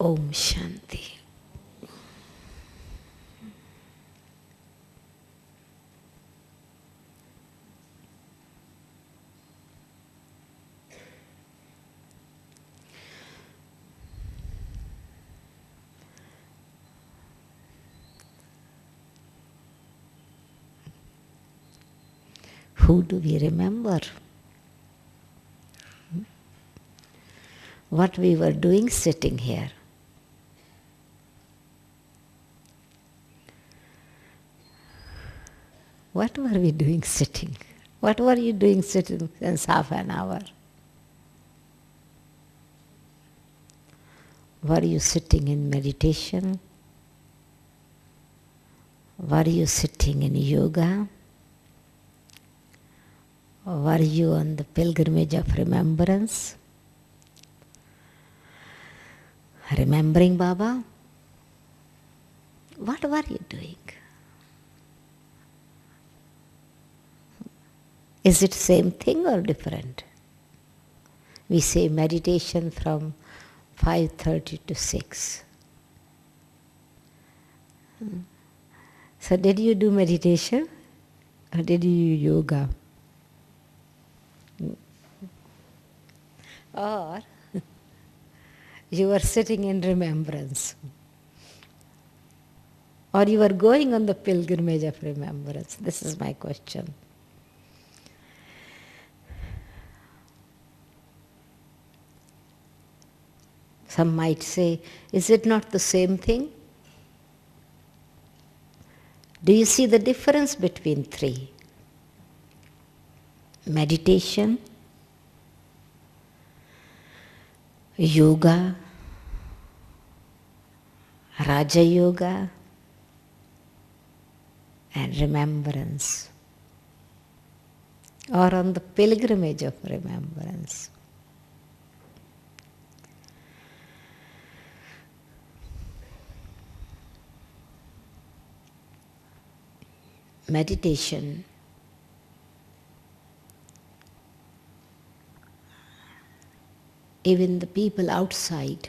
Om Shanti. Who do we remember? What we were doing sitting here? What were we doing sitting? What were you doing sitting since half an hour? Were you sitting in meditation? Were you sitting in yoga? Or were you on the pilgrimage of remembrance? Remembering Baba? What were you doing? Is it same thing or different? We say meditation from 5:30 to 6. So did you do meditation or did you do yoga? Or you were sitting in remembrance? Or you were going on the pilgrimage of remembrance? This is my question. Some might say, is it not the same thing? Do you see the difference between three? Meditation, yoga, Raja Yoga, and remembrance, or on the pilgrimage of remembrance. Meditation even the people outside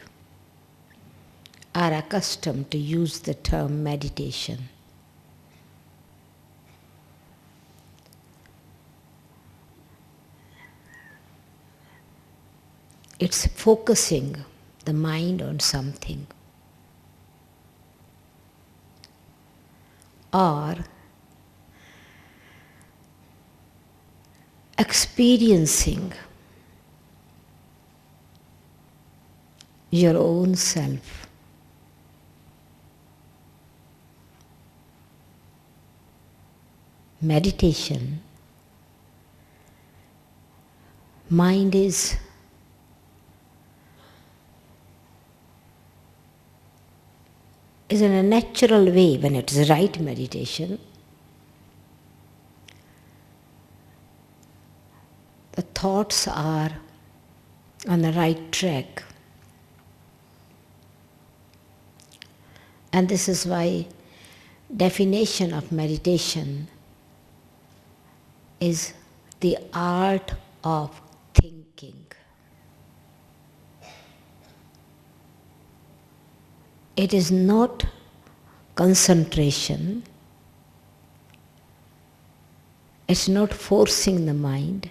are accustomed to use the term meditation. It's focusing the mind on something, or experiencing your own self. Meditation, mind is in a natural way, when it is right meditation, the thoughts are on the right track. And this is why definition of meditation is the art of thinking. It is not concentration. It's not forcing the mind.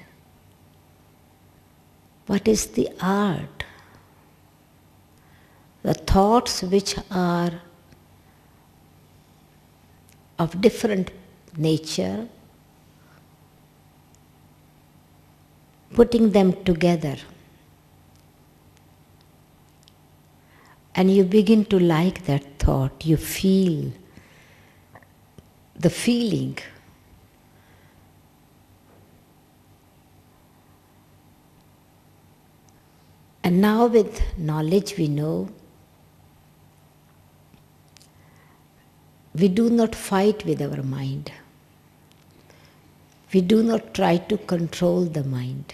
What is the art? The thoughts which are of different nature, putting them together, and you begin to like that thought, you feel the feeling. And now with knowledge we know, we do not fight with our mind. We do not try to control the mind.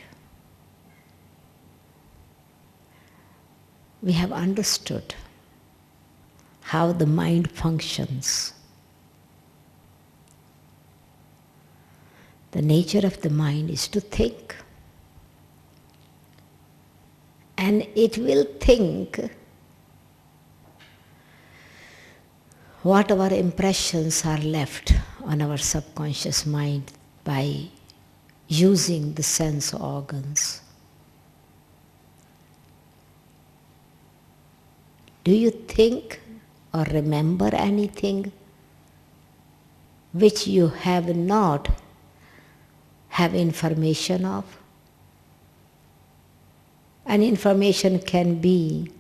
We have understood how the mind functions. The nature of the mind is to think. And it will think whatever impressions are left on our subconscious mind by using the sense organs. Do you think or remember anything which you have not have information of? And information can be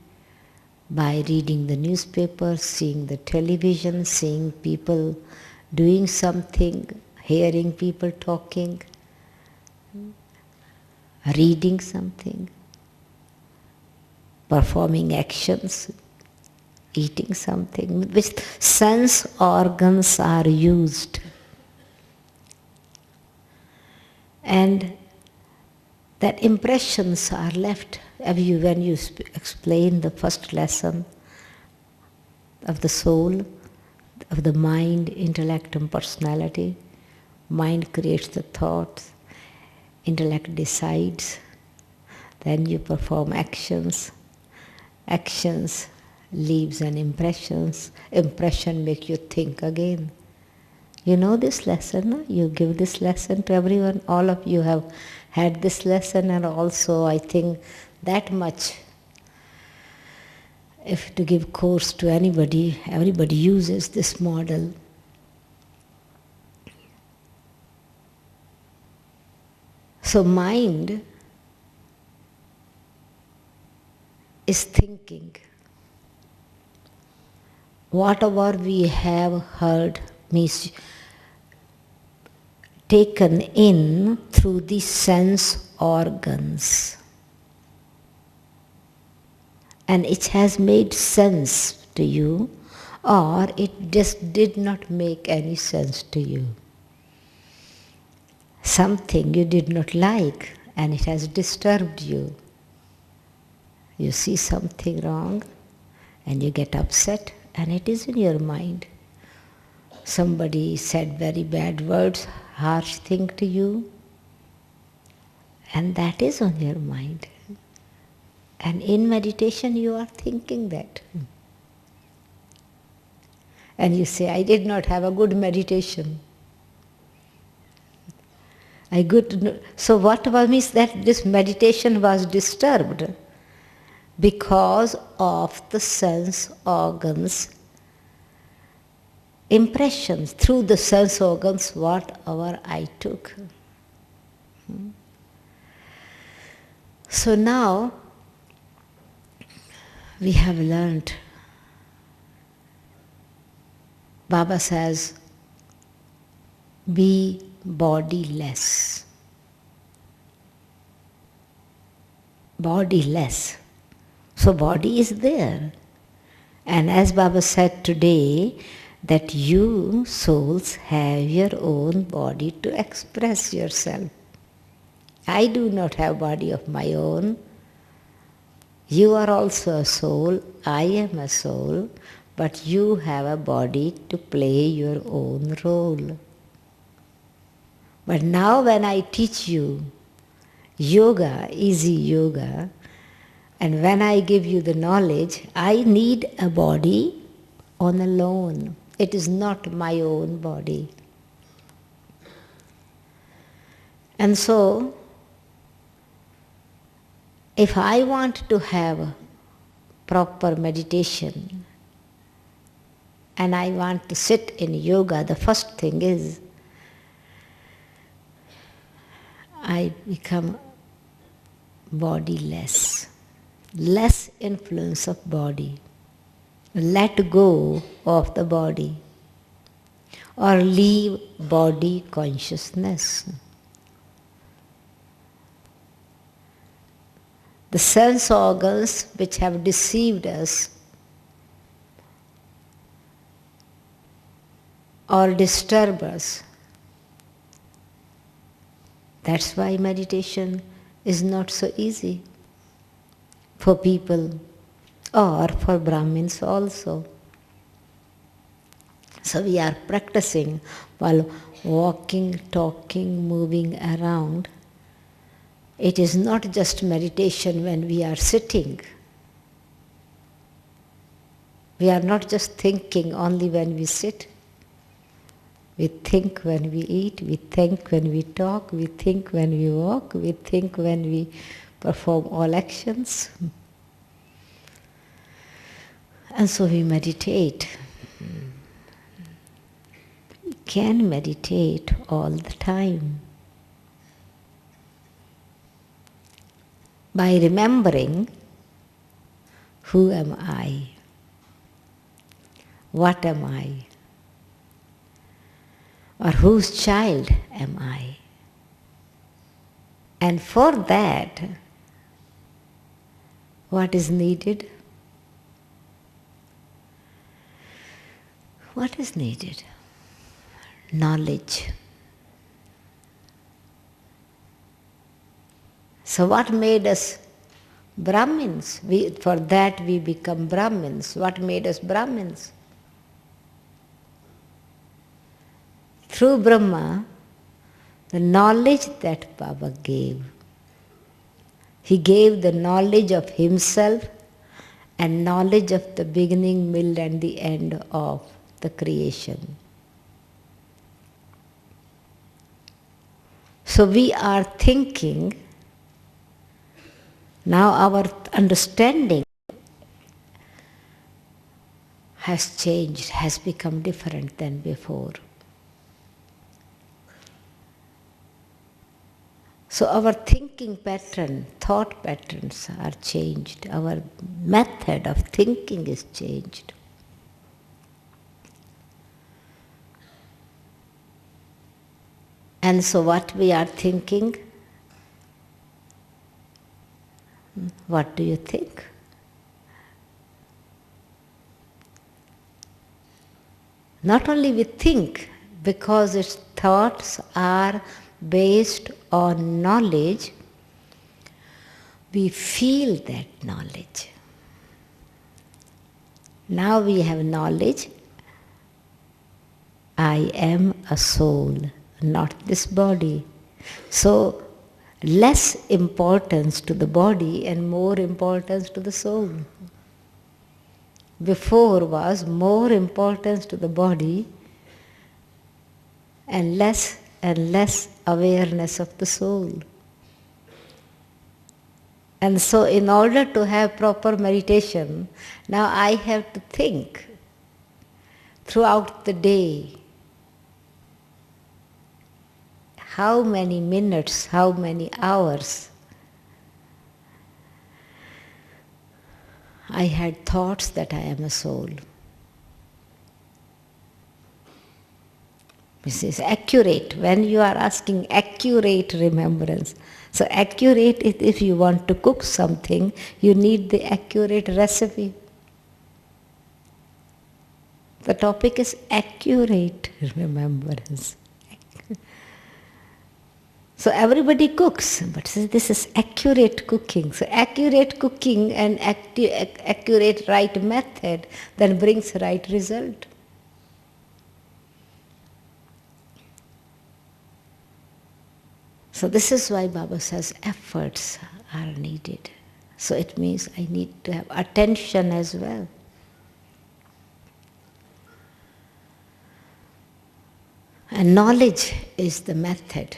by reading the newspaper, seeing the television, seeing people doing something, hearing people talking, reading something, performing actions, eating something, which sense organs are used. And that impressions are left. When you explain the first lesson of the soul, of the mind, intellect and personality, mind creates the thoughts, intellect decides, then you perform actions, actions leaves an impressions, impression make you think again. You know this lesson, no? You give this lesson to everyone, all of you have had this lesson, and also I think that much, if to give course to anybody, everybody uses this model. So mind is thinking. Whatever we have heard means taken in through the sense organs. And it has made sense to you, or it just did not make any sense to you. Something you did not like and it has disturbed you. You see something wrong and you get upset, and it is in your mind. Somebody said very bad words, harsh thing to you, and that is on your mind. And in meditation you are thinking that. And you say, I did not have a good meditation. So what means that this meditation was disturbed because of the sense organs impressions, through the sense organs whatever I took. So now we have learned, Baba says, be bodiless. Bodiless. So body is there. And as Baba said today, that you souls have your own body to express yourself. I do not have body of my own. You are also a soul, I am a soul, but you have a body to play your own role. But now when I teach you yoga, easy yoga, and when I give you the knowledge, I need a body on alone. It is not my own body. And so, if I want to have proper meditation and I want to sit in yoga, the first thing is I become bodiless, less influence of body, let go of the body, or leave body consciousness. The sense organs which have deceived us or disturb us. That's why meditation is not so easy for people or for Brahmins also. So we are practicing while walking, talking, moving around. It is not just meditation when we are sitting. We are not just thinking only when we sit. We think when we eat, we think when we talk, we think when we walk, we think when we perform all actions. And so we meditate. We can meditate all the time. By remembering, who am I? What am I? Or whose child am I? And for that, what is needed? What is needed? Knowledge. So what made us Brahmins? For that we become Brahmins. What made us Brahmins? Through Brahma, the knowledge that Baba gave. He gave the knowledge of himself and knowledge of the beginning, middle and the end of the creation. So we are thinking, now our understanding has changed, has become different than before. So our thinking pattern, thought patterns are changed. Our method of thinking is changed. And so what we are thinking, what do you think? Not only we think, because its thoughts are based on knowledge, we feel that knowledge. Now we have knowledge, I am a soul, not this body. So less importance to the body and more importance to the soul. Before was more importance to the body and less awareness of the soul. And so in order to have proper meditation, now I have to think throughout the day. How many minutes, how many hours I had thoughts that I am a soul. This is accurate. When you are asking accurate remembrance. So accurate is if you want to cook something, you need the accurate recipe. The topic is accurate remembrance. So everybody cooks, but this is accurate cooking. So accurate cooking and accurate right method then brings right result. So this is why Baba says efforts are needed. So it means I need to have attention as well. And knowledge is the method.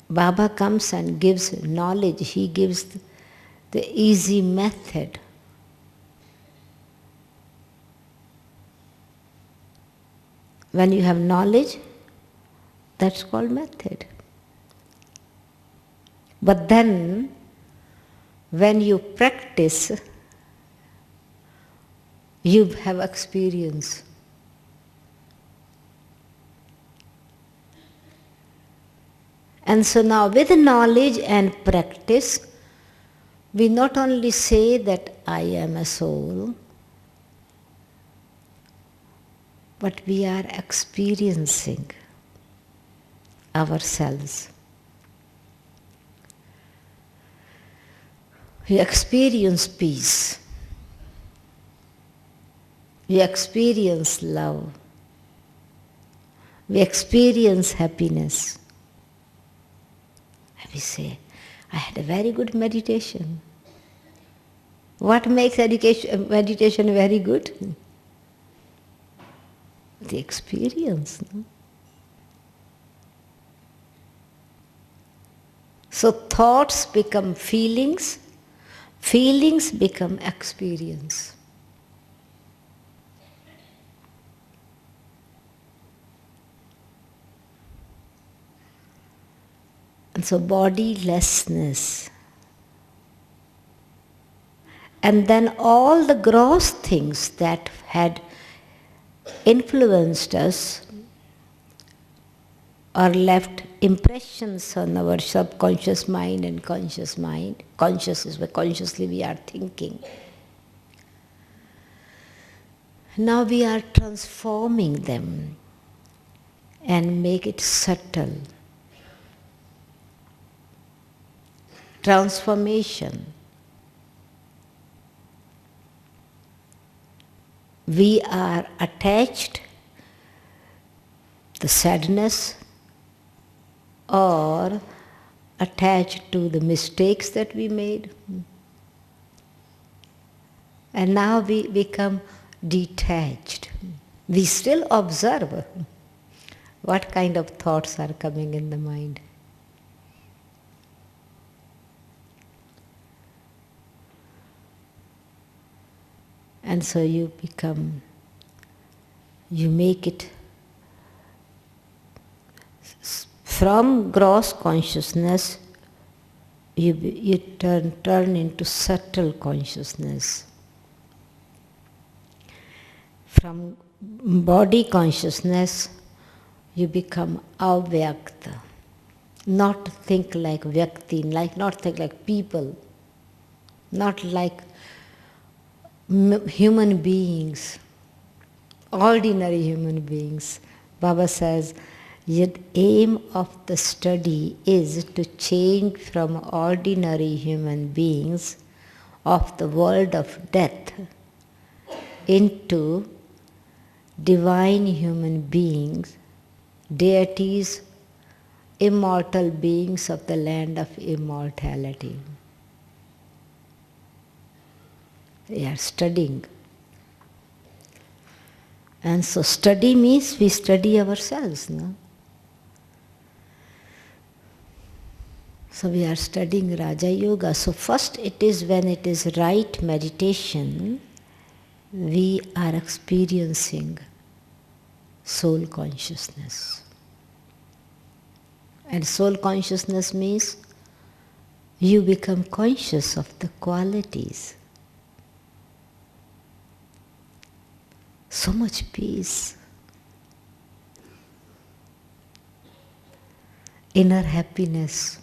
Baba comes and gives knowledge. He gives the easy method. When you have knowledge, that's called method. But then, when you practice, you have experience. And so now with knowledge and practice, we not only say that I am a soul, but we are experiencing ourselves. We experience peace. We experience love. We experience happiness. And we say, I had a very good meditation. What makes meditation very good? The experience. No? So thoughts become feelings, feelings become experience. And so bodilessness. And then all the gross things that had influenced us are left impressions on our subconscious mind and conscious mind. Conscious is where consciously we are thinking. Now we are transforming them and make it subtle. Transformation. We are attached to sadness or attached to the mistakes that we made. And now we become detached. We still observe what kind of thoughts are coming in the mind. And so you make it from gross consciousness, you turn into subtle consciousness. From body consciousness, you become avyakta. Not think like vyakti, not think like people, not like human beings, ordinary human beings. Baba says, the aim of the study is to change from ordinary human beings of the world of death into divine human beings, deities, immortal beings of the land of immortality. We are studying. And so study means we study ourselves, no? So we are studying Raja Yoga. So first it is when it is right meditation, we are experiencing soul consciousness. And soul consciousness means you become conscious of the qualities. So much peace, inner happiness.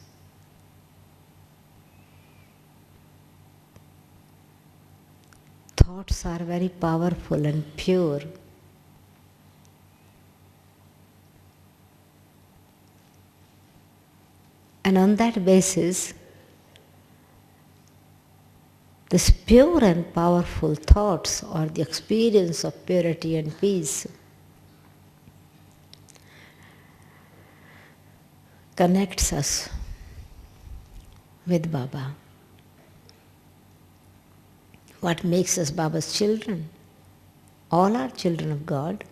Thoughts are very powerful and pure. And on that basis, this pure and powerful thoughts or the experience of purity and peace connects us with Baba. What makes us Baba's children? All are children of God.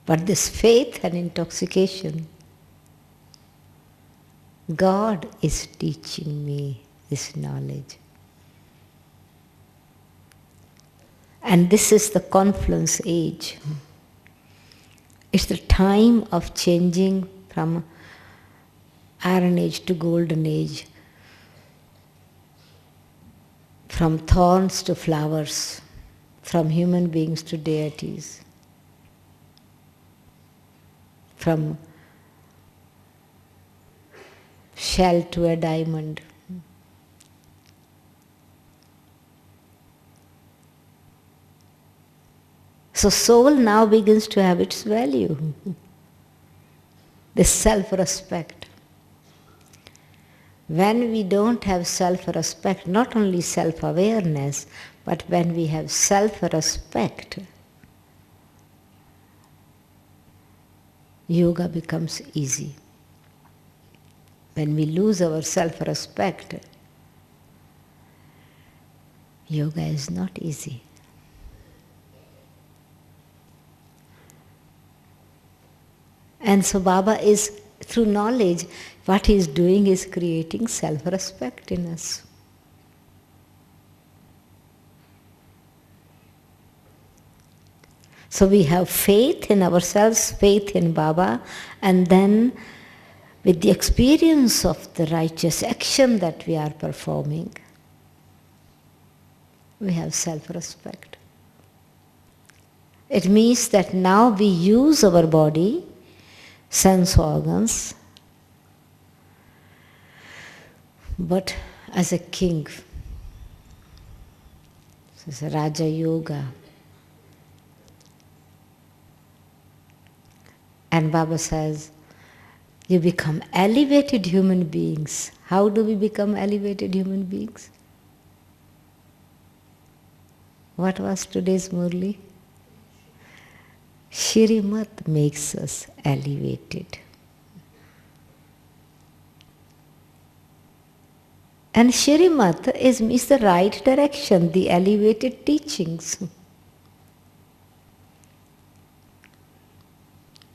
But this faith and intoxication, God is teaching me this knowledge. And this is the confluence age. It's the time of changing from Iron Age to Golden Age, from thorns to flowers, from human beings to deities, from shell to a diamond. So soul now begins to have its value. This self-respect. When we don't have self-respect, not only self-awareness, but when we have self-respect, yoga becomes easy. When we lose our self-respect, Yoga is not easy. And so Baba is, through knowledge, what he is doing is creating self-respect in us. So we have faith in ourselves, faith in Baba, and then with the experience of the righteous action that we are performing, we have self-respect. It means that now we use our body, sense organs, but as a king. This is Raja Yoga. And Baba says, you become elevated human beings. How do we become elevated human beings? What was today's Murli? Shrimat makes us elevated. And Shrimat means the right direction, the elevated teachings.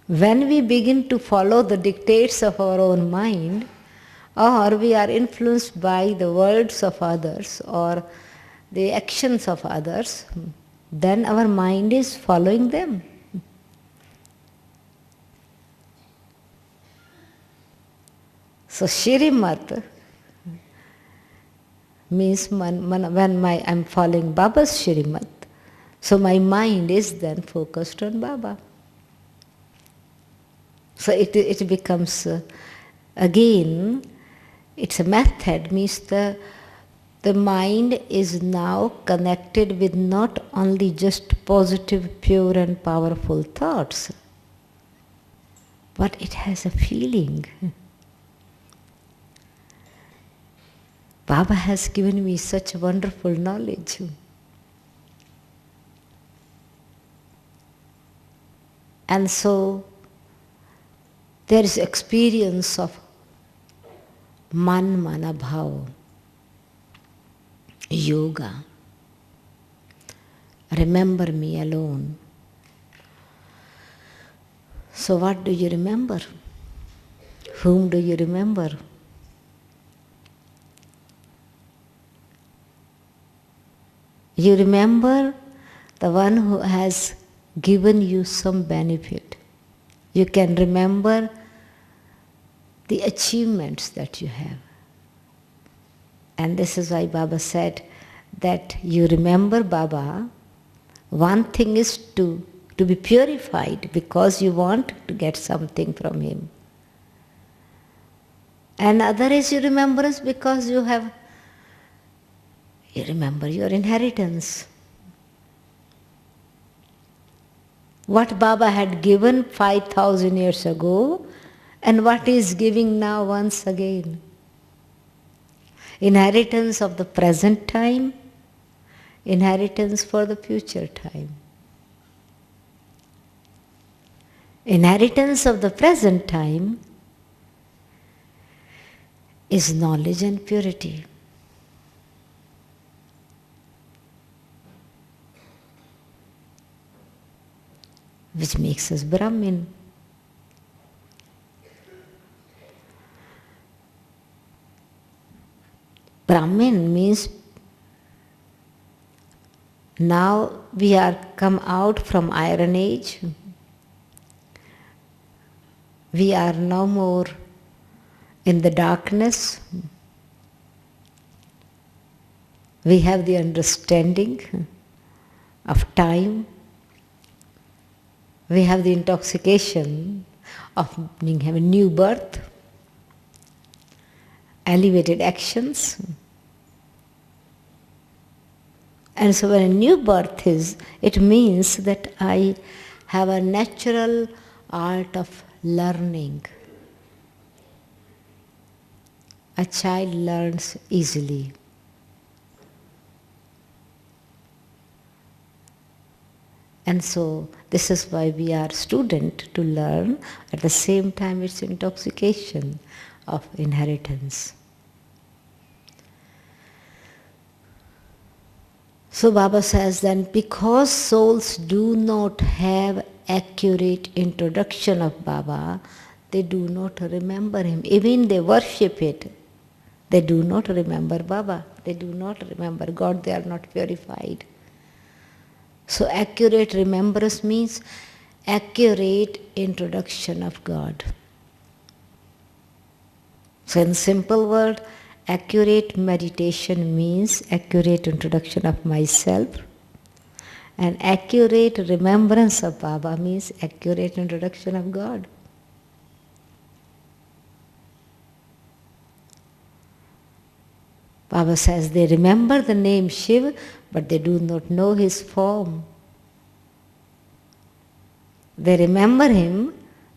When we begin to follow the dictates of our own mind, or we are influenced by the words of others or the actions of others, then our mind is following them. So Shrimat means when I'm following Baba's Shrimat, so my mind is then focused on Baba. So it becomes, again, it's a method, means the mind is now connected with not only just positive, pure and powerful thoughts, but it has a feeling. Baba has given me such wonderful knowledge. And so there is experience of man mana bhav, yoga. Remember me alone. So what do you remember? Whom do you remember? You remember the one who has given you some benefit. You can remember the achievements that you have. And this is why Baba said that you remember Baba. One thing is to be purified because you want to get something from him. And other is your remembrance because you remember your inheritance. What Baba had given 5,000 years ago and what he is giving now once again. Inheritance of the present time, inheritance for the future time. Inheritance of the present time is knowledge and purity. Which makes us Brahmin. Brahmin means now we are come out from Iron Age. We are no more in the darkness. We have the understanding of time. We have the intoxication of having a new birth, elevated actions. And so when a new birth is, it means that I have a natural art of learning. A child learns easily. And so this is why we are student to learn. At the same time it's intoxication of inheritance. So Baba says then, because souls do not have accurate introduction of Baba, they do not remember him. Even they worship it, they do not remember Baba. They do not remember God. They are not purified. So accurate remembrance means accurate introduction of God. So in simple word, accurate meditation means accurate introduction of myself, and accurate remembrance of Baba means accurate introduction of God. Baba says they remember the name Shiv, but they do not know his form. They remember him,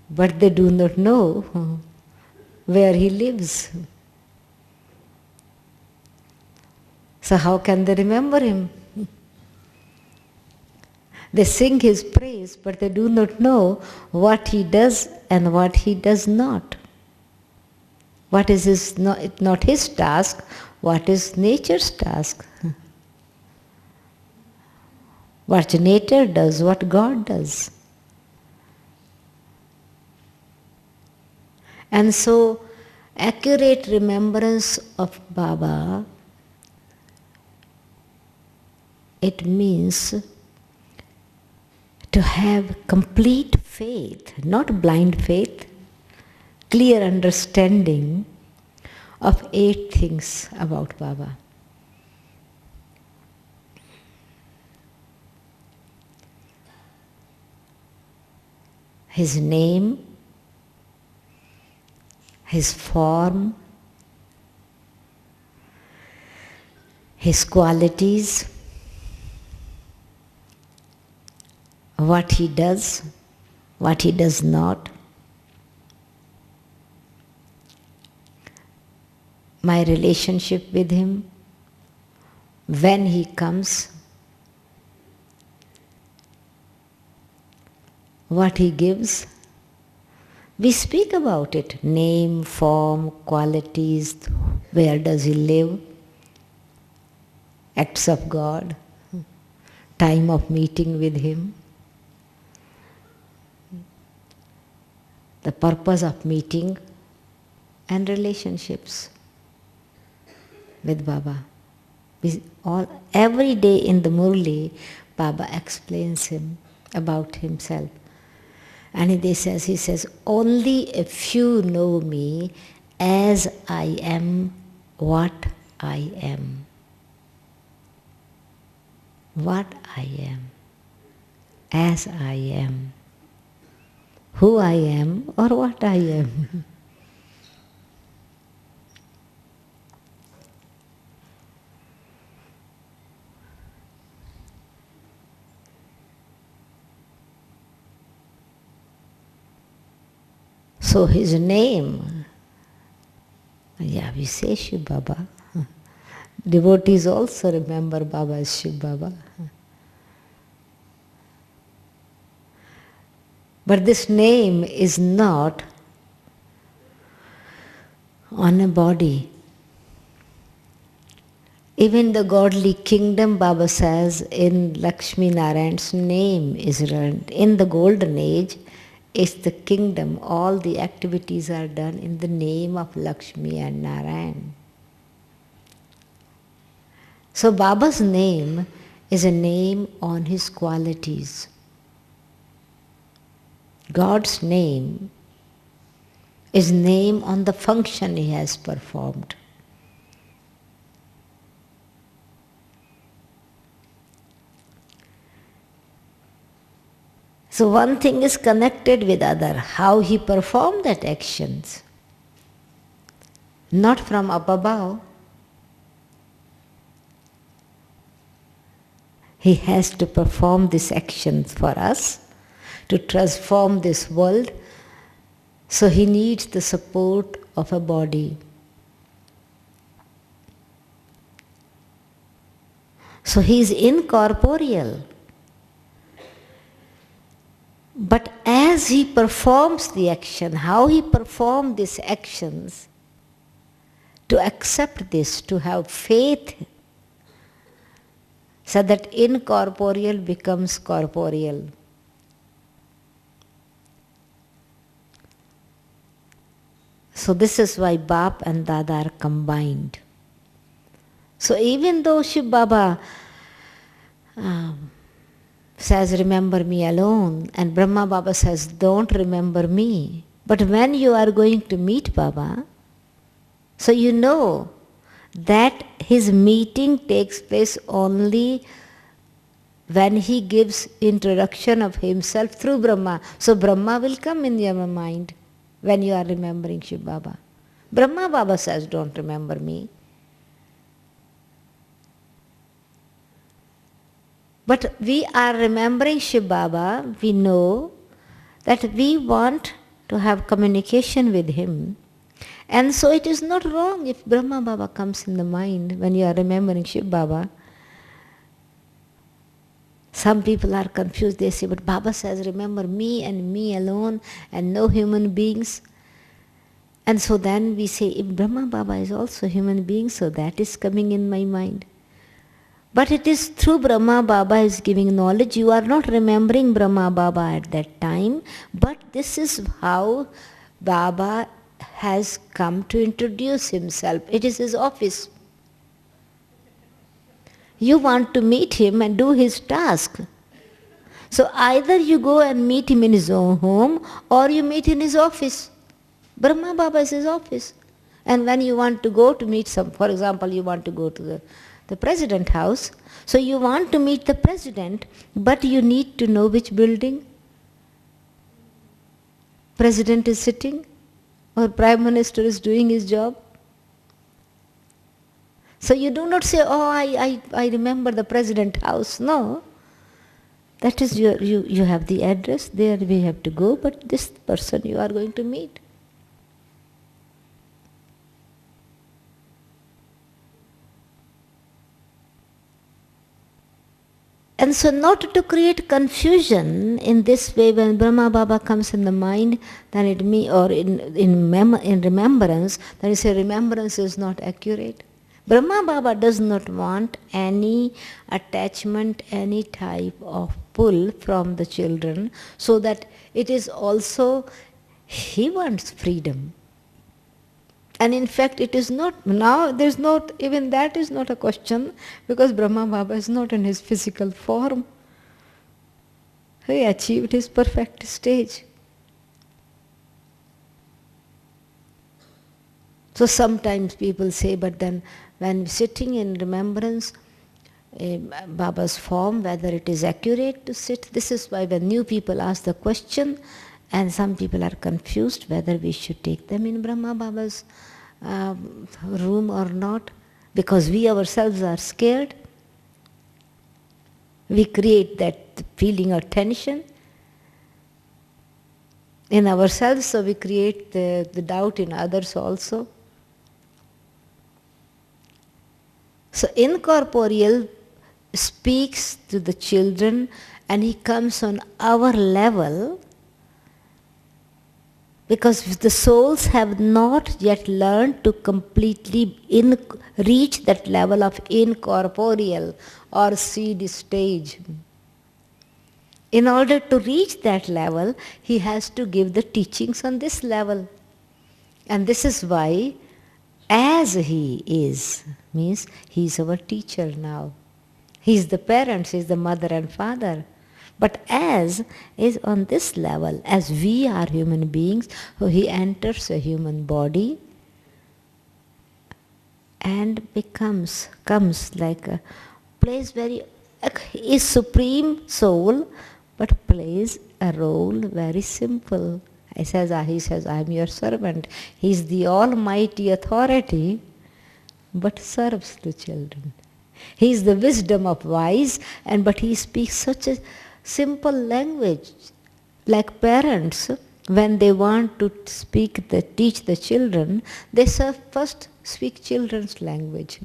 but they do not know where he lives. So how can they remember him? They sing his praise, but they do not know what he does and what he does not. What is not his task, what is nature's task. What nature does, what God does. And so, accurate remembrance of Baba, it means to have complete faith, not blind faith, clear understanding of 8 things about Baba. His name, his form, his qualities, what he does, what he does not, my relationship with him, when he comes, what he gives. We speak about it, name, form, qualities, where does he live, acts of God, time of meeting with him, the purpose of meeting and relationships with Baba. Every day in the Murli, Baba explains him about himself. And he says, only if you know me as I am what I am. What I am. As I am. Who I am or what I am. So his name, we say Shiv Baba. Devotees also remember Baba as Shiv Baba. But this name is not on a body. Even the godly kingdom, Baba says, in Lakshmi Narayan's name is run. In the golden age, it's the kingdom. All the activities are done in the name of Lakshmi and Narayan. So Baba's name is a name on his qualities. God's name is name on the function he has performed. So one thing is connected with other, how he performed that actions. Not from up above. He has to perform these actions for us to transform this world. So he needs the support of a body. So he is incorporeal. But as he performs the action, how he performed these actions, to accept this, to have faith, so that incorporeal becomes corporeal. So this is why Bap and Dada are combined. So even though Shiv Baba says, remember me alone, and Brahma Baba says, don't remember me. But when you are going to meet Baba, so you know that his meeting takes place only when he gives introduction of himself through Brahma. So Brahma will come in your mind when you are remembering Shiv Baba. Brahma Baba says, don't remember me. But we are remembering Shiv Baba, we know that we want to have communication with him. And so it is not wrong if Brahma Baba comes in the mind when you are remembering Shiv Baba. Some people are confused, they say, but Baba says, remember me and me alone and no human beings. And so then we say, if Brahma Baba is also human being, so that is coming in my mind. But it is through Brahma Baba is giving knowledge. You are not remembering Brahma Baba at that time, but this is how Baba has come to introduce himself. It is his office. You want to meet him and do his task. So either you go and meet him in his own home or you meet in his office. Brahma Baba is his office. And when you want to go to meet some, for example, you want to go to the president house. So you want to meet the president, but you need to know which building president is sitting or prime minister is doing his job. So you do not say, oh, I remember the president house. No. That is you have the address, there we have to go, but this person you are going to meet. And so not to create confusion in this way, when Brahma Baba comes in the mind, then it means, or in remembrance, then you say remembrance is not accurate. Brahma Baba does not want any attachment, any type of pull from the children, so that it is also, he wants freedom. And in fact, it is not, now there is not, even that is not a question, because Brahma Baba is not in his physical form. He achieved his perfect stage. So sometimes people say, but then when sitting in remembrance, Baba's form, whether it is accurate to sit, this is why when new people ask the question, and some people are confused whether we should take them in Brahma Baba's room or not, because we ourselves are scared. We create that feeling of tension in ourselves, so we create the doubt in others also. So incorporeal speaks to the children and he comes on our level, because the souls have not yet learned to completely reach that level of incorporeal or seed stage. In order to reach that level, he has to give the teachings on this level. And this is why, as he is, means he is our teacher now. He is the parents, he is the mother and father. But as is on this level, as we are human beings, so he enters a human body and comes like a, plays is supreme soul, but plays a role very simple. He says, I am your servant. He is the almighty authority, but serves the children. He is the wisdom of wise, but he speaks such a simple language. Like parents, when they want to teach the children, they first speak children's language.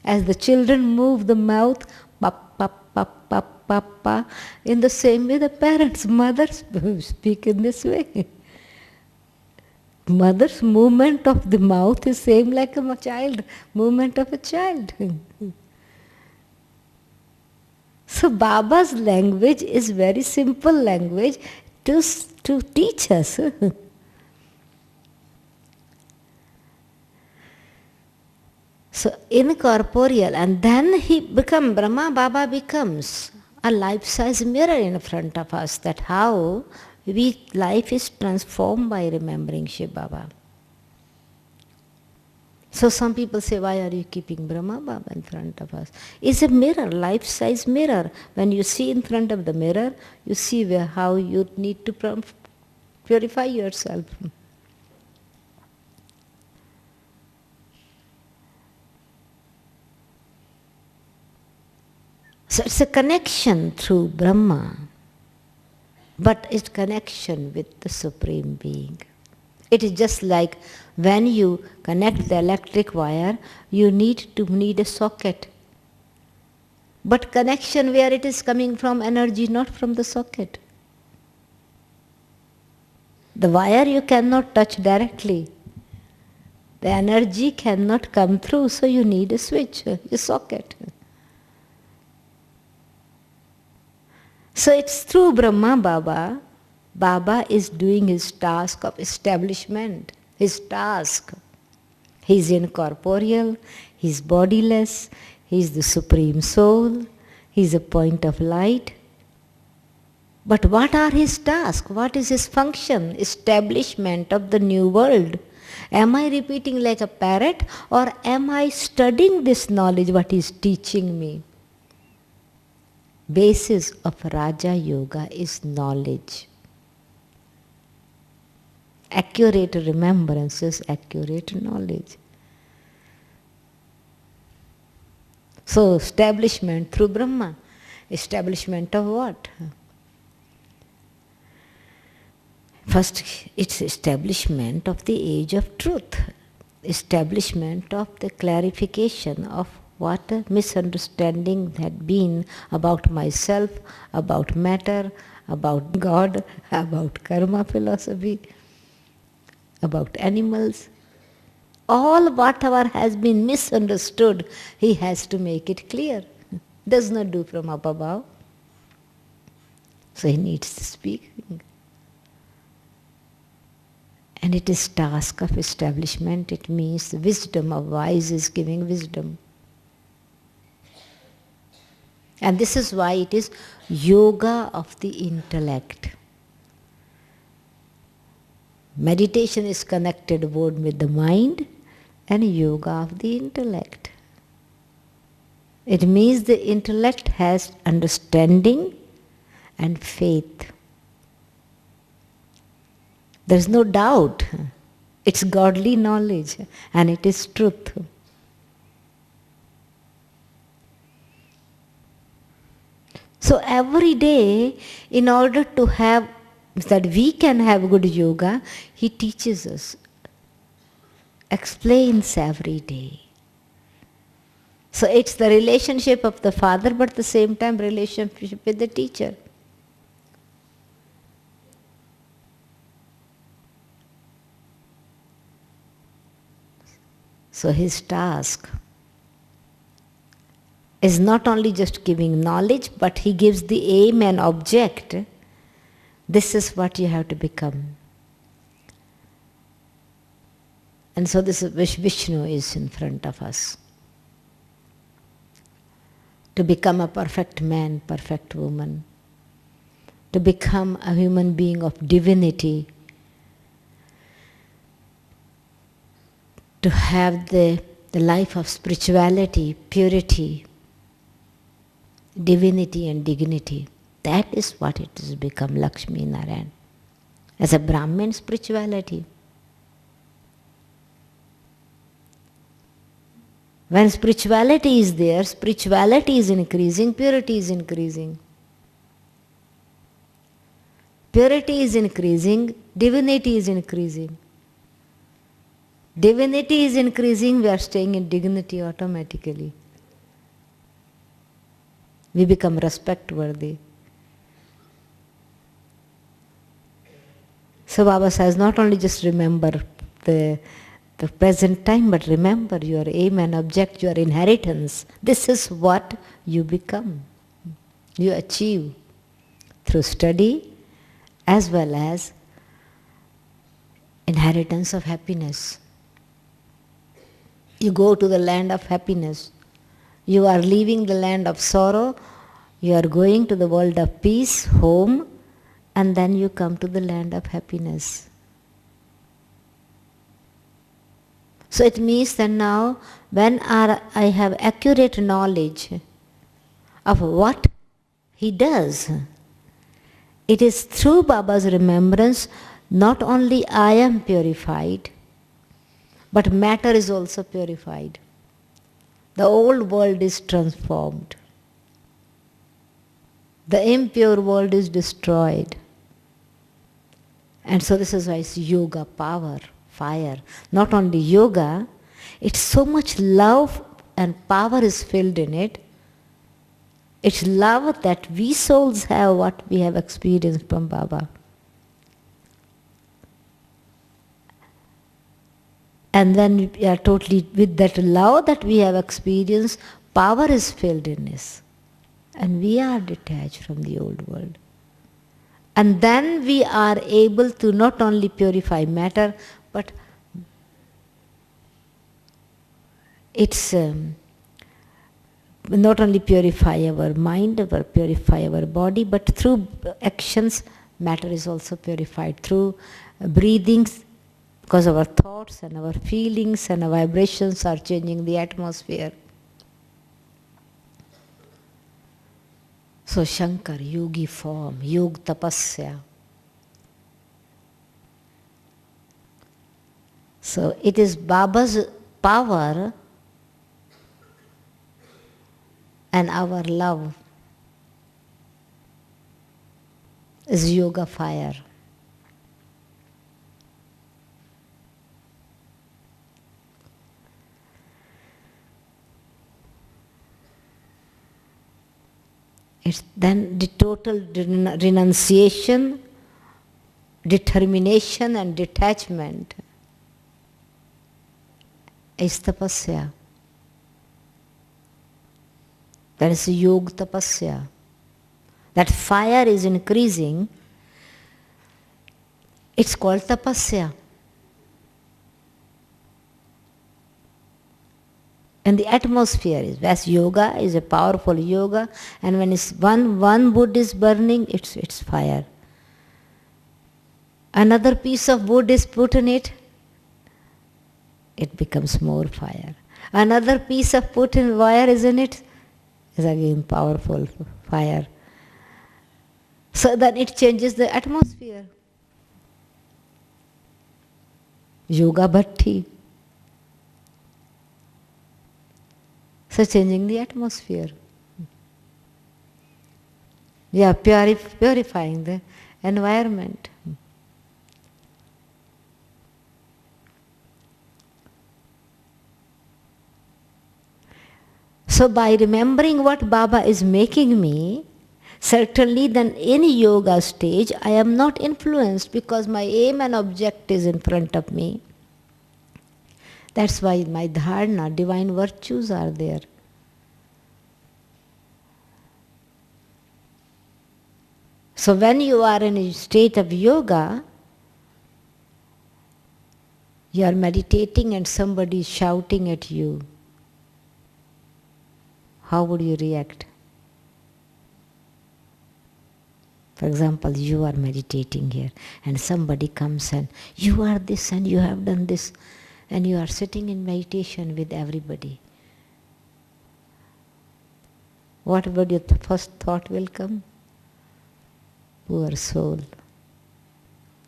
As the children move the mouth, pap, pap, pap, pap, pap, pap, in the same way the parents, mothers speak in this way. Mother's movement of the mouth is same like a child, movement of a child. So Baba's language is very simple language to teach us. So incorporeal, and then he become Brahma. Baba becomes a life-size mirror in front of us. That how life is transformed by remembering Shiv Baba. So some people say, why are you keeping Brahma Baba in front of us? It's a mirror, life-size mirror. When you see in front of the mirror, you see how you need to purify yourself. So it's a connection through Brahma, but it's connection with the Supreme Being. It is just like when you connect the electric wire, you need a socket. But connection where it is coming from energy, not from the socket. The wire you cannot touch directly. The energy cannot come through, so you need a switch, a socket. So it's through Brahma Baba. Baba is doing his task of establishment, his task. He is incorporeal, he is bodiless, he is the Supreme Soul, he is a point of light. But what are his tasks? What is his function? Establishment of the new world. Am I repeating like a parrot, or am I studying this knowledge, what he is teaching me? Basis of Raja Yoga is knowledge. Accurate remembrance is accurate knowledge. So establishment through Brahma. Establishment of what? First, it's establishment of the age of truth. Establishment of the clarification of what a misunderstanding had been about myself, about matter, about God, about karma philosophy, about animals. All whatever has been misunderstood, he has to make it clear. Does not do from up above. So he needs to speak. And it is task of establishment. It means the wisdom of wise is giving wisdom. And this is why it is yoga of the intellect. Meditation is connected both with the mind and yoga of the intellect. It means the intellect has understanding and faith. There is no doubt. It's godly knowledge and it is truth. So every day, in order to have, that we can have good yoga, he teaches us, explains every day. So it's the relationship of the father, but at the same time relationship with the teacher. So his task is not only just giving knowledge, but he gives the aim and object. This is what you have to become. And so this is Vishnu is in front of us. To become a perfect man, perfect woman. To become a human being of divinity. To have the life of spirituality, purity, divinity and dignity. That is what it has become, Lakshmi Narayan. As a Brahmin spirituality. When spirituality is there, spirituality is increasing, purity is increasing. Purity is increasing, divinity is increasing. Divinity is increasing, we are staying in dignity automatically. We become respect-worthy. So Baba says, not only just remember the present time, but remember your aim and object, your inheritance. This is what you become. you achieve through study as well as inheritance of happiness. You go to the land of happiness. You are leaving the land of sorrow, you are going to the world of peace, home, and then you come to the land of happiness. So it means that now when I have accurate knowledge of what he does, it is through Baba's remembrance not only I am purified, but matter is also purified. The old world is transformed. The impure world is destroyed. And so this is why it's yoga, power, fire. Not only yoga, it's so much love and power is filled in it. It's love that we souls have what we have experienced from Baba. And then we are totally, with that love that we have experienced, power is filled in us. And we are detached from the old world. And then we are able to not only purify matter, but it's not only purify our mind, or purify our body, but through actions, matter is also purified. Through breathings, because our thoughts and our feelings and our vibrations are changing the atmosphere. So Shankar, yogi form, yog tapasya. So it is Baba's power and our love is yoga fire. It's then the total renunciation, determination and detachment is tapasya. That is yoga tapasya. That fire is increasing. It's called tapasya. And the atmosphere is, as yoga is a powerful yoga, and when it's one wood is burning, it's fire. Another piece of wood is put in it, it becomes more fire. Another piece of put in wire is in it, is again powerful fire. So then it changes the atmosphere. Yoga bhatti. So changing the atmosphere. We are purifying the environment. So by remembering what Baba is making me, certainly then any yoga stage I am not influenced because my aim and object is in front of me. That's why my dharana, divine virtues are there. So when you are in a state of yoga, you are meditating and somebody is shouting at you. How would you react? For example, you are meditating here and somebody comes and you are this and you have done this. And you are sitting in meditation with everybody. What about your first thought will come? Poor soul,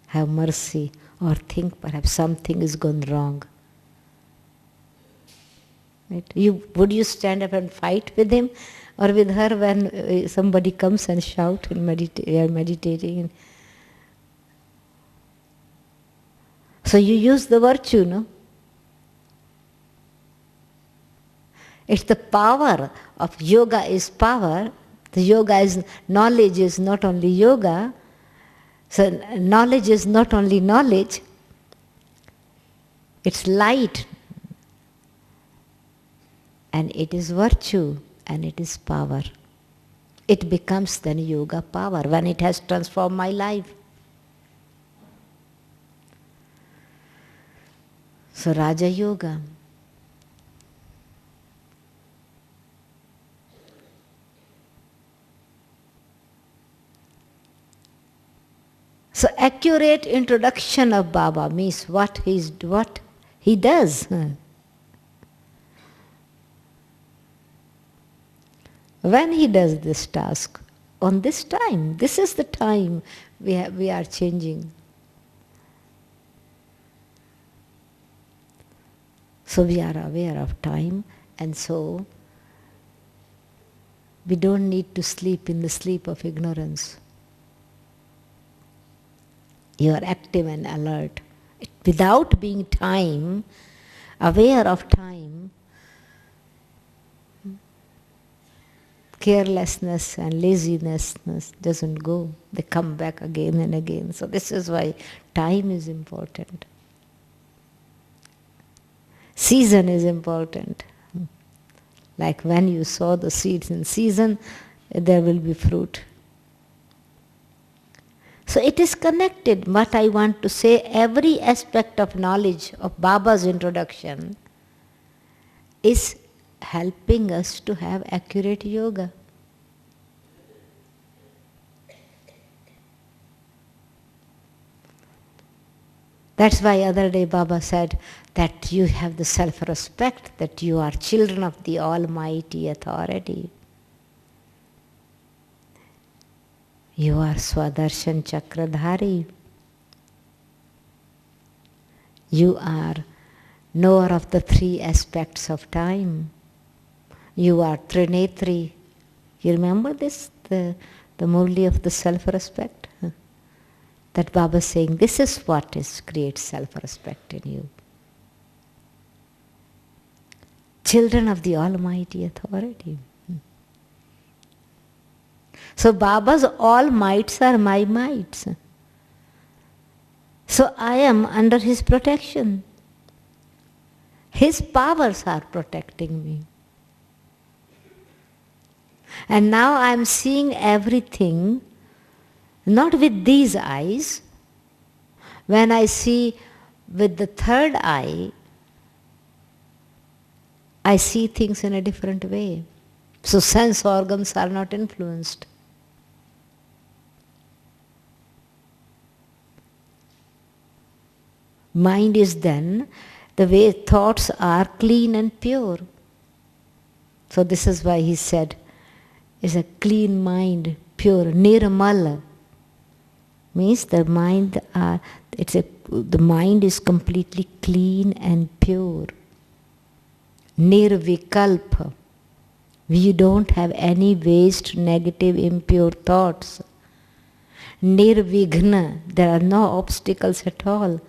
have mercy, or think perhaps something is gone wrong. Right? Would you stand up and fight with him or with her when somebody comes and shout and you are meditating? So you use the virtue, no? It's the power of yoga is power. The yoga is, knowledge is not only yoga. So knowledge is not only knowledge. It's light. And it is virtue and it is power. it becomes then yoga power when it has transformed my life. So Raja Yoga. So accurate introduction of Baba means what he does. When he does this task, on this time, this is the time we are changing. So we are aware of time, and so we don't need to sleep in the sleep of ignorance. You are active and alert. Without being aware of time, carelessness and laziness doesn't go. They come back again and again. So this is why time is important. Season is important. Like when you sow the seeds in season, there will be fruit. So it is connected. What I want to say, every aspect of knowledge of Baba's introduction is helping us to have accurate yoga. That's why other day Baba said that you have the self-respect, that you are children of the Almighty Authority. You are Swadarshan Chakradhari. You are knower of the three aspects of time. You are Trinetri. You remember this, the Murli of the self-respect? That Baba is saying, this is what creates self-respect in you. Children of the Almighty Authority. So Baba's all mights are my mights. So I am under his protection. His powers are protecting me. And now I am seeing everything not with these eyes. When I see with the third eye, I see things in a different way. So sense organs are not influenced. Mind is then the way thoughts are clean and pure. So this is why he said, is a clean mind, pure, nirmal. Means the mind is completely clean and pure. Nirvikalpa. We don't have any waste, negative, impure thoughts. Nirvighna. There are no obstacles at all.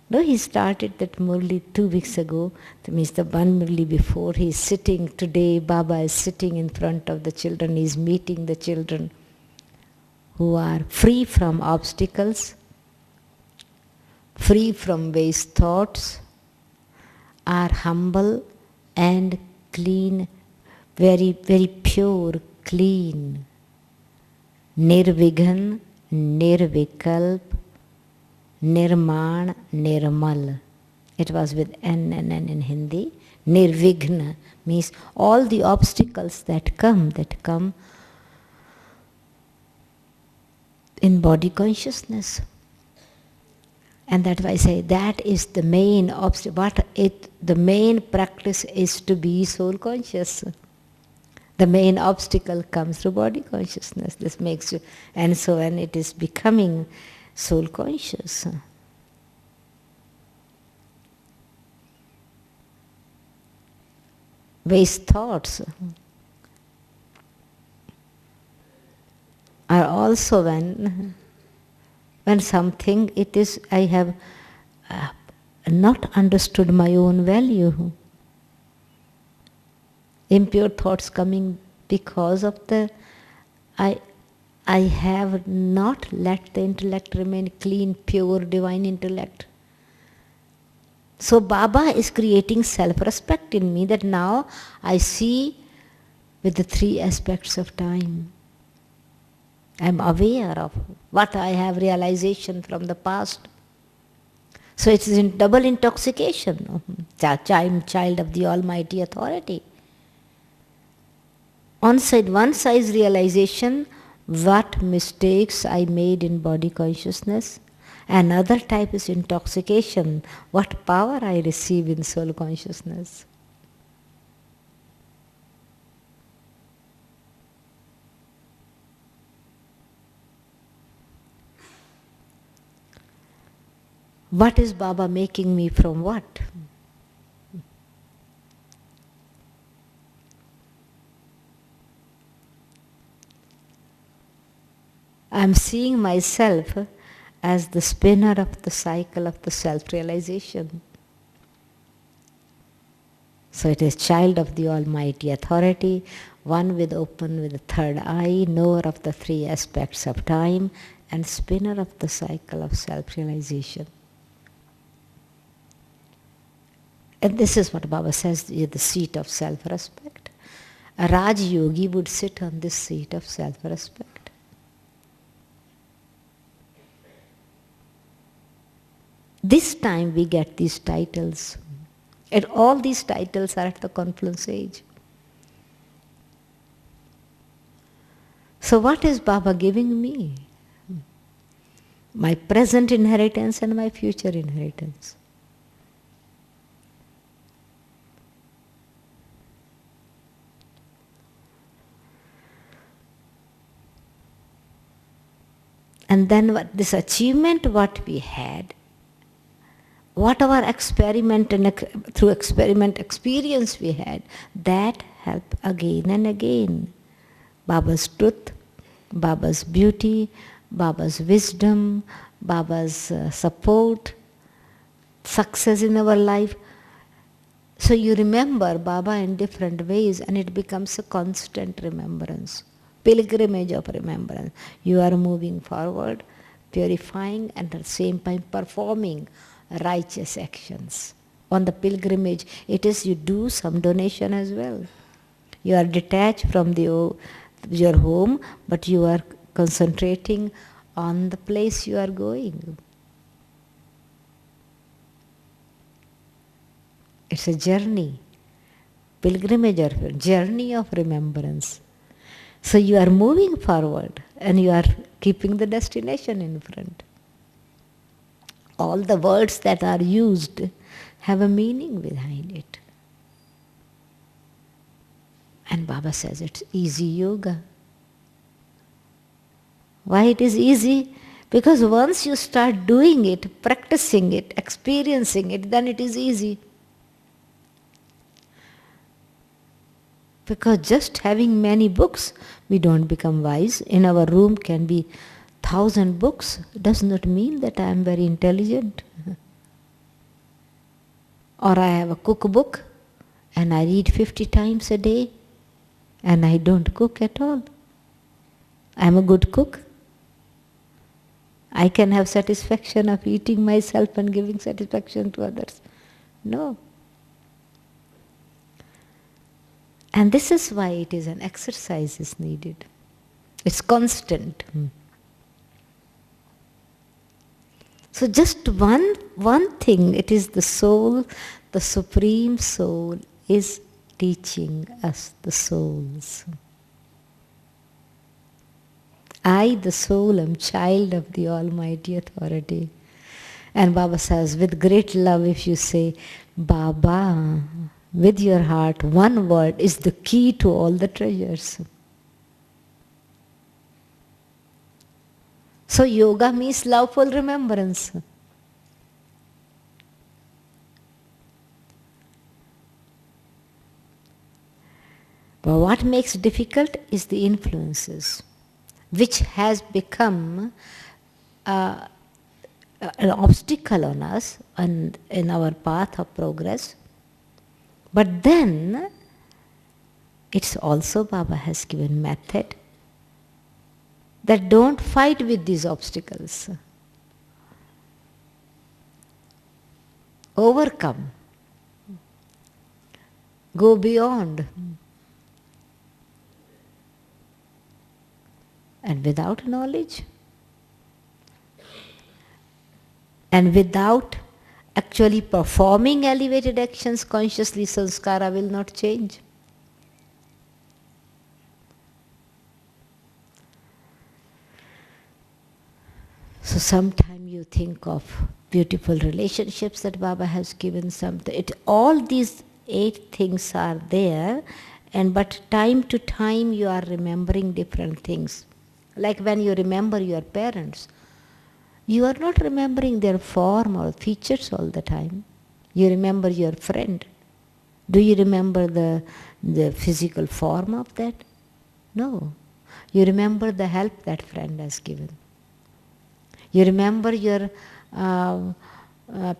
No, he started that Murli 2 weeks ago. That means the one Murli before. He is sitting today. Baba is sitting in front of the children. He is meeting the children who are free from obstacles, free from waste thoughts, are humble and clean, very, very pure, clean. Nirvighan, nirvikalp, nirman, nirmal. It was with N and N in Hindi. Nirvighna means all the obstacles that come in body consciousness. And that's why I say that is the main the main practice is to be soul conscious. The main obstacle comes through body consciousness. This makes you, and so when it is becoming soul conscious. Waste thoughts are also when something it is, I have not understood my own value. Impure thoughts coming because of I have not let the intellect remain clean, pure, divine intellect. So Baba is creating self-respect in me that now I see with the three aspects of time. I'm aware of what I have realization from the past. So it is in double intoxication. Child of the Almighty Authority. One side realization, what mistakes I made in body consciousness. Another type is intoxication, what power I receive in soul consciousness. What is Baba making me from what? I am seeing myself as the spinner of the cycle of the self-realization. So it is child of the Almighty Authority, one with the third eye, knower of the three aspects of time, and spinner of the cycle of self-realization. And this is what Baba says is the seat of self-respect. A Raj Yogi would sit on this seat of self-respect. This time we get these titles. And all these titles are at the confluence age. So what is Baba giving me? My present inheritance and my future inheritance. And then this achievement what we had, whatever experiment and through experiment experience we had, that helped again and again. Baba's truth, Baba's beauty, Baba's wisdom, Baba's support, success in our life. So you remember Baba in different ways and it becomes a constant remembrance, pilgrimage of remembrance. You are moving forward, purifying and at the same time performing righteous actions. On the pilgrimage, it is you do some donation as well. You are detached from your home, but you are concentrating on the place you are going. It's a journey, pilgrimage or journey of remembrance. So you are moving forward and you are keeping the destination in front. All the words that are used have a meaning behind it. And Baba says it's easy yoga. Why it is easy? Because once you start doing it, practicing it, experiencing it, then it is easy. Because just having many books, we don't become wise. In our room can be 1,000 books. Does not mean that I am very intelligent. Or I have a cookbook and I read 50 times a day and I don't cook at all. I am a good cook. I can have satisfaction of eating myself and giving satisfaction to others. No. And this is why it is an exercise is needed. It's constant. So just one thing, it is the soul, the Supreme Soul is teaching us the souls. I, the soul, am child of the Almighty Authority. And Baba says, with great love, if you say, Baba, with your heart, one word is the key to all the treasures. So yoga means loveful remembrance. But what makes difficult is the influences, which has become an obstacle on us and in our path of progress. But then, it's also Baba has given method that don't fight with these obstacles. Overcome. Go beyond. And without knowledge, and without actually performing elevated actions consciously, sanskara will not change. So sometime you think of beautiful relationships that Baba has given. All these 8 things are there, but time to time you are remembering different things. Like when you remember your parents, you are not remembering their form or features all the time. You remember your friend. Do you remember the physical form of that? No. You remember the help that friend has given. You remember your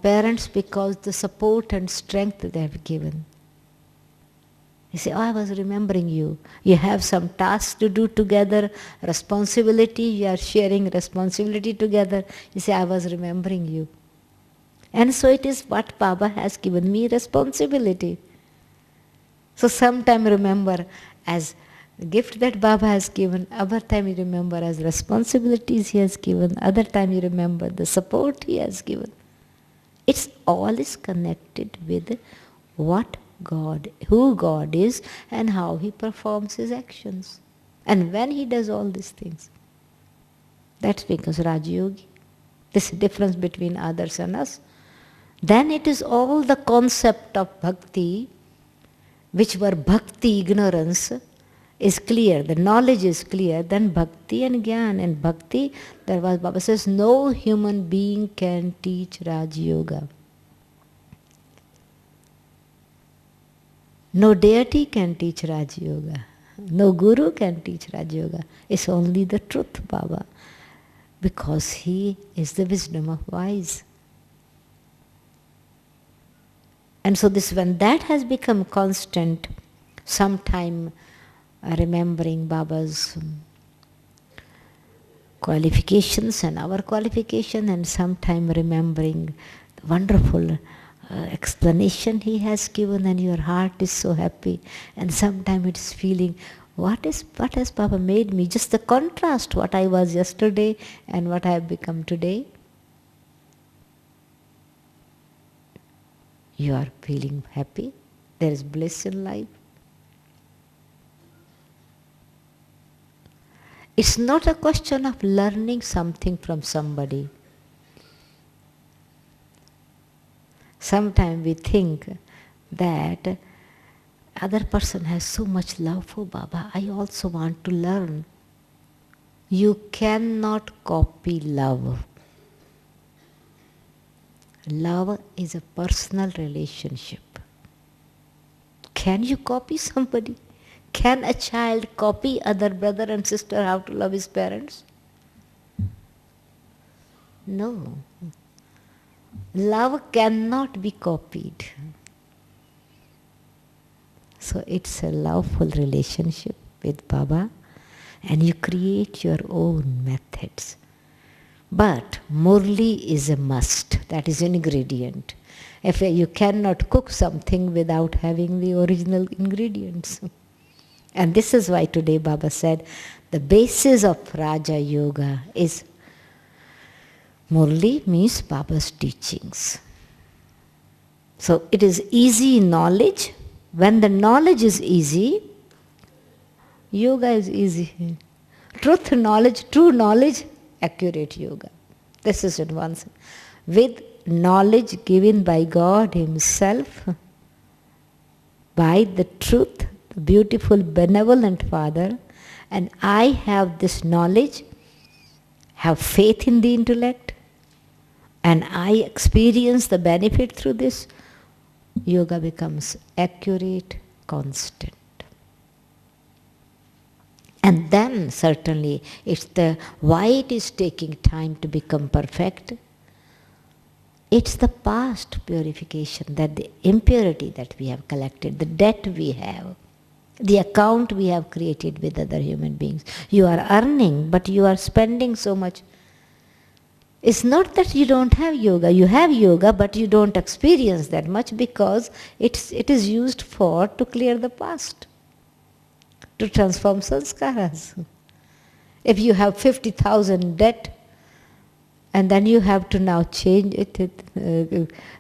parents because the support and strength they have given. You say, oh, I was remembering you. You have some tasks to do together, responsibility, you are sharing responsibility together. You say, I was remembering you. And so it is what Baba has given me, responsibility. So sometime remember as gift that Baba has given, other time you remember as responsibilities he has given, other time you remember the support he has given. It's all is connected with what God, who God is and how he performs his actions. And when he does all these things, that's because Rajayogi. This difference between others and us. Then it is all the concept of bhakti, which were bhakti ignorance, is clear, the knowledge is clear, then bhakti and jnana. And bhakti, there was Baba says, no human being can teach Raj Yoga. No deity can teach Raj Yoga. No guru can teach Raj Yoga. It's only the truth, Baba. Because he is the wisdom of wise. And so this, when that has become constant, sometime remembering Baba's qualifications and our qualification, and sometime remembering the wonderful explanation he has given, and your heart is so happy. And sometime it's feeling, what has Baba made me? Just the contrast, what I was yesterday and what I have become today. You are feeling happy. There is bliss in life. It's not a question of learning something from somebody. Sometimes we think that other person has so much love for Baba, I also want to learn. You cannot copy love. Love is a personal relationship. Can you copy somebody? Can a child copy other brother and sister how to love his parents? No. Love cannot be copied. So it's a loveful relationship with Baba, and you create your own methods. But Murli is a must, that is an ingredient. If you cannot cook something without having the original ingredients. And this is why today Baba said, the basis of Raja Yoga is Murli, means Baba's teachings. So it is easy knowledge. When the knowledge is easy, yoga is easy. Truth knowledge, true knowledge, accurate yoga. This is in one sense. With knowledge given by God Himself, by the truth, the beautiful benevolent Father, and I have this knowledge, have faith in the intellect, and I experience the benefit through this, yoga becomes accurate, constant. And then certainly it's why it is taking time to become perfect. It's the past purification, that the impurity that we have collected, the debt we have, the account we have created with other human beings. You are earning, but you are spending so much. It's not that you don't have yoga. You have yoga, but you don't experience that much because it is used to clear the past, to transform sanskaras. If you have 50,000 debt, and then you have to now change it,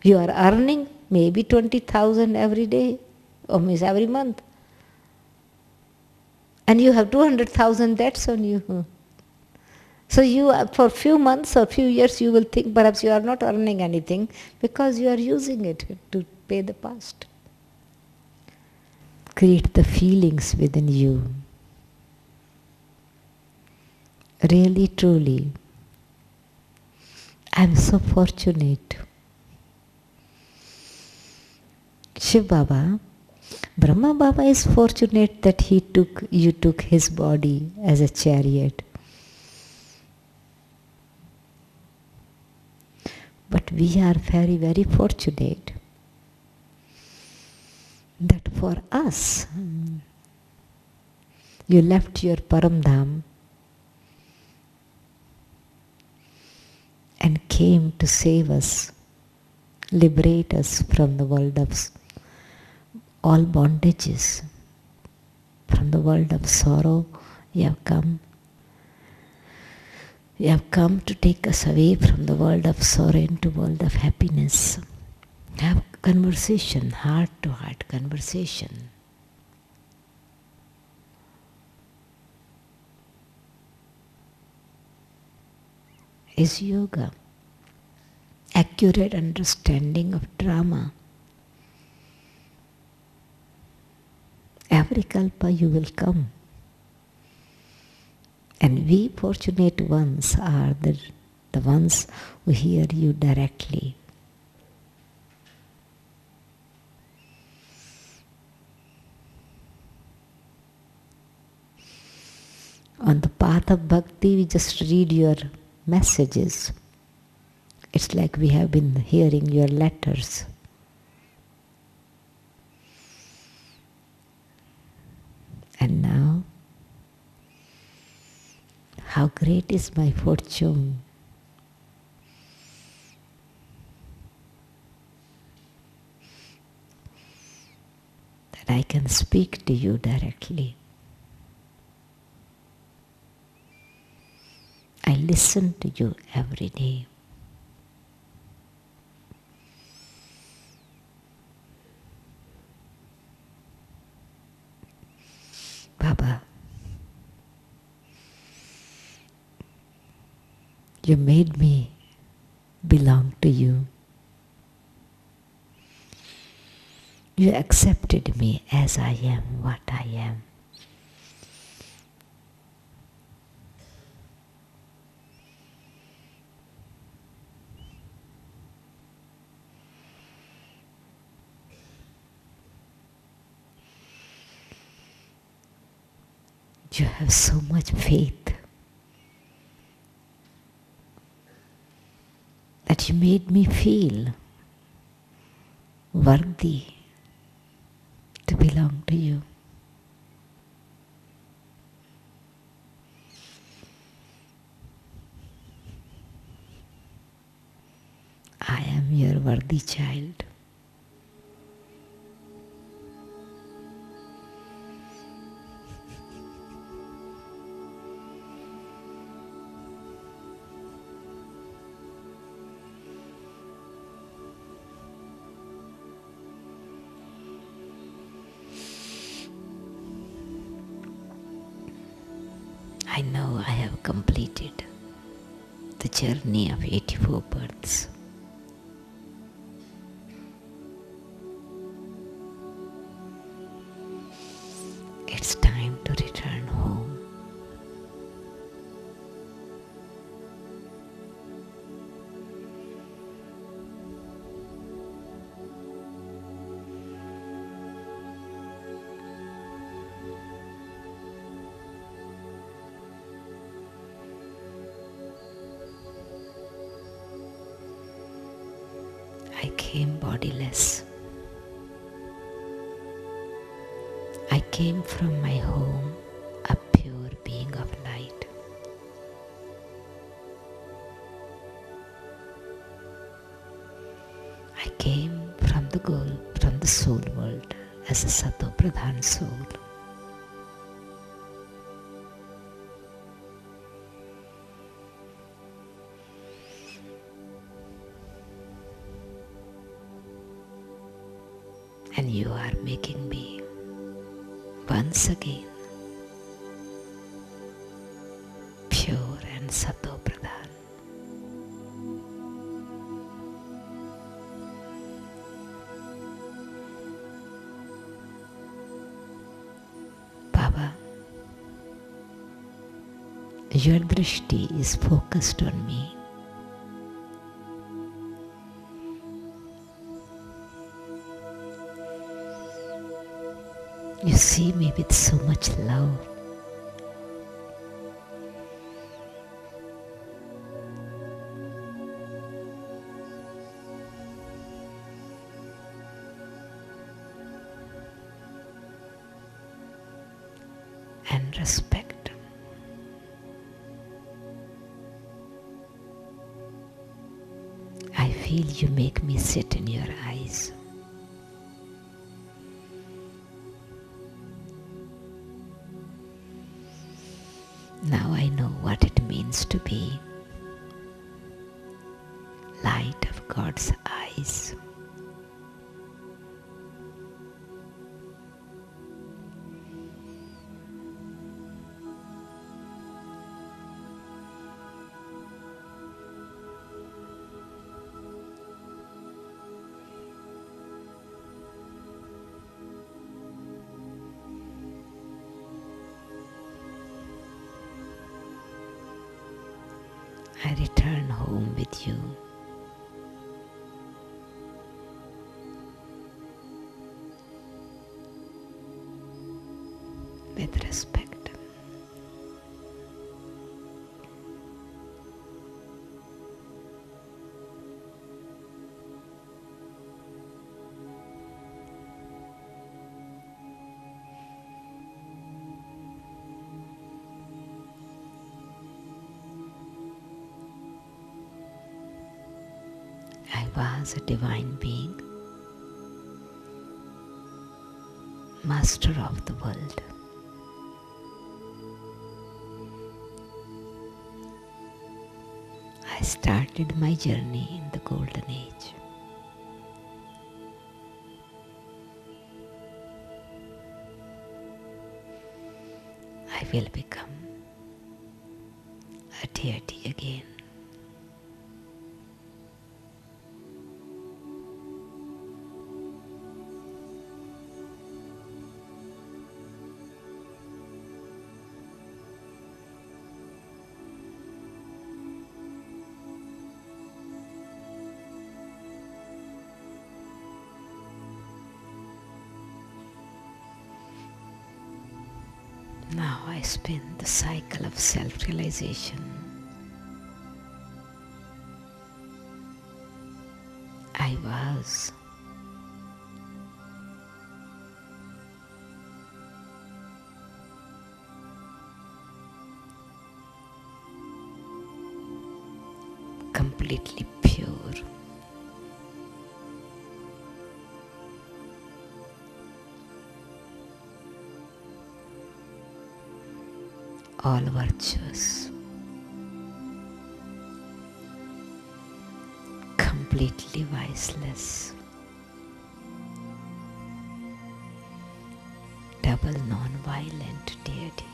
you are earning maybe 20,000 every day, or means every month. And you have 200,000 debts on you. So you, for few months or few years, you will think perhaps you are not earning anything because you are using it to pay the past. Create the feelings within you. Really, truly, I am so fortunate. Shiv Baba, Brahma Baba is fortunate that you took his body as a chariot. But we are very, very fortunate that for us, you left your Paramdham and came to save us, liberate us from the world of all bondages, from the world of sorrow. You have come. You have come to take us away from the world of sorrow into the world of happiness. Have conversation, heart-to-heart conversation. Is yoga accurate understanding of drama? Every kalpa you will come. And we fortunate ones are the ones who hear you directly. On the path of bhakti, we just read your messages. It's like we have been hearing your letters. And now, how great is my fortune that I can speak to you directly. I listen to you every day. Baba, you made me belong to you. You accepted me as I am, what I am. You have so much faith that you made me feel worthy to belong to you. I am your worthy child. I know I have completed the journey of 84 births. It's time to return home. I came bodiless. I came from my home, a pure being of light. I came from the soul world as a Sato Pradhan soul. And you are making me once again pure and Sato Pradhan. Baba, your drishti is focused on me. You see me with so much love. And respect. I feel you make me sit in your eyes. Now I know what it means to be light of God's eyes. I return home with you. With respect. I was a divine being, master of the world. I started my journey in the golden age. I will become a deity again. Now I spin the cycle of self-realization. I was. Completely pure. All virtuous. Completely viceless. Double non-violent deity.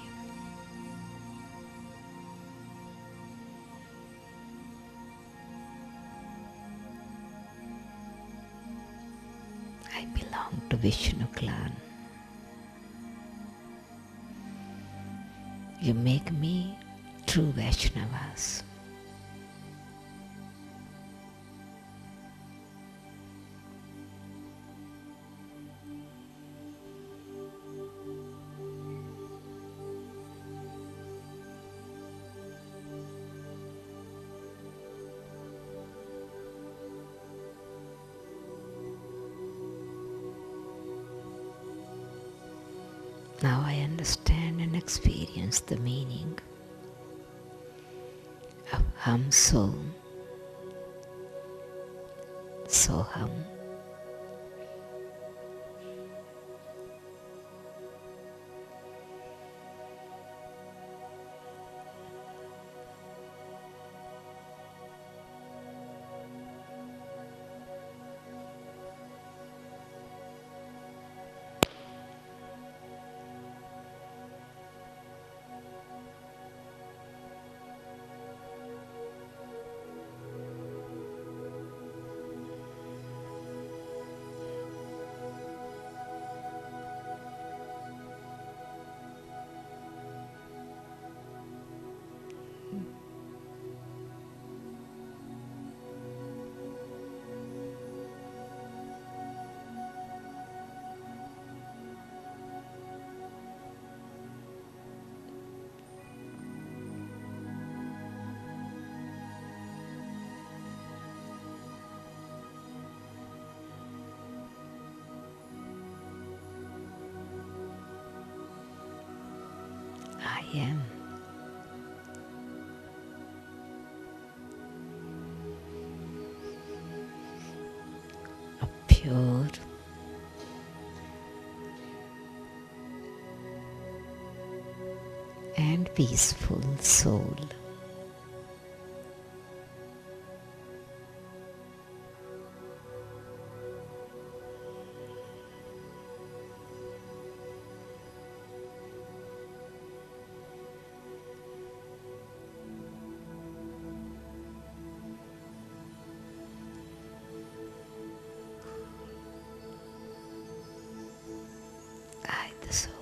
I belong to Vishnu clan. You make me true Vaishnavas. Now I understand and experience the meaning of Hum So, Soham. am. A pure and peaceful soul. I, the soul.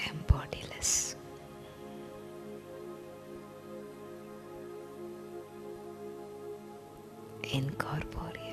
Am bodiless. Incorporeal.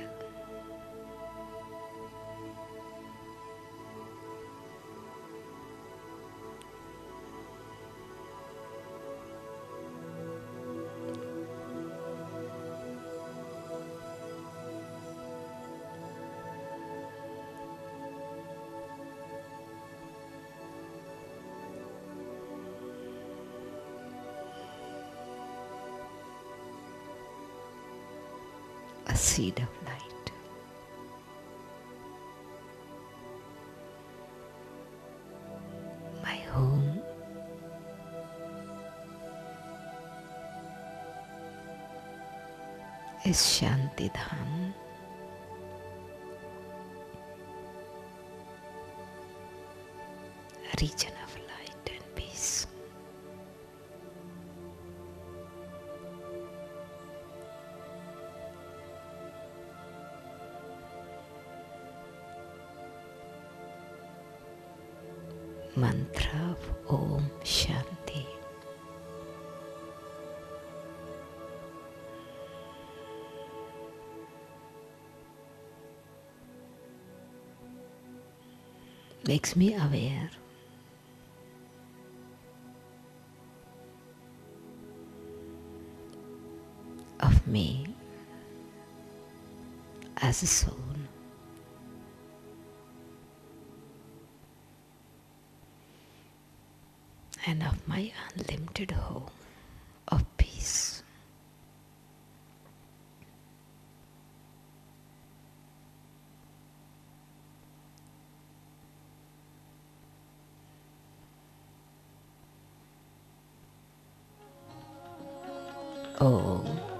A seed of light. My home is Shantidham, a region of light and peace. Mantra of Om Shanti. Makes me aware of me as a soul. And of my unlimited home of peace. Om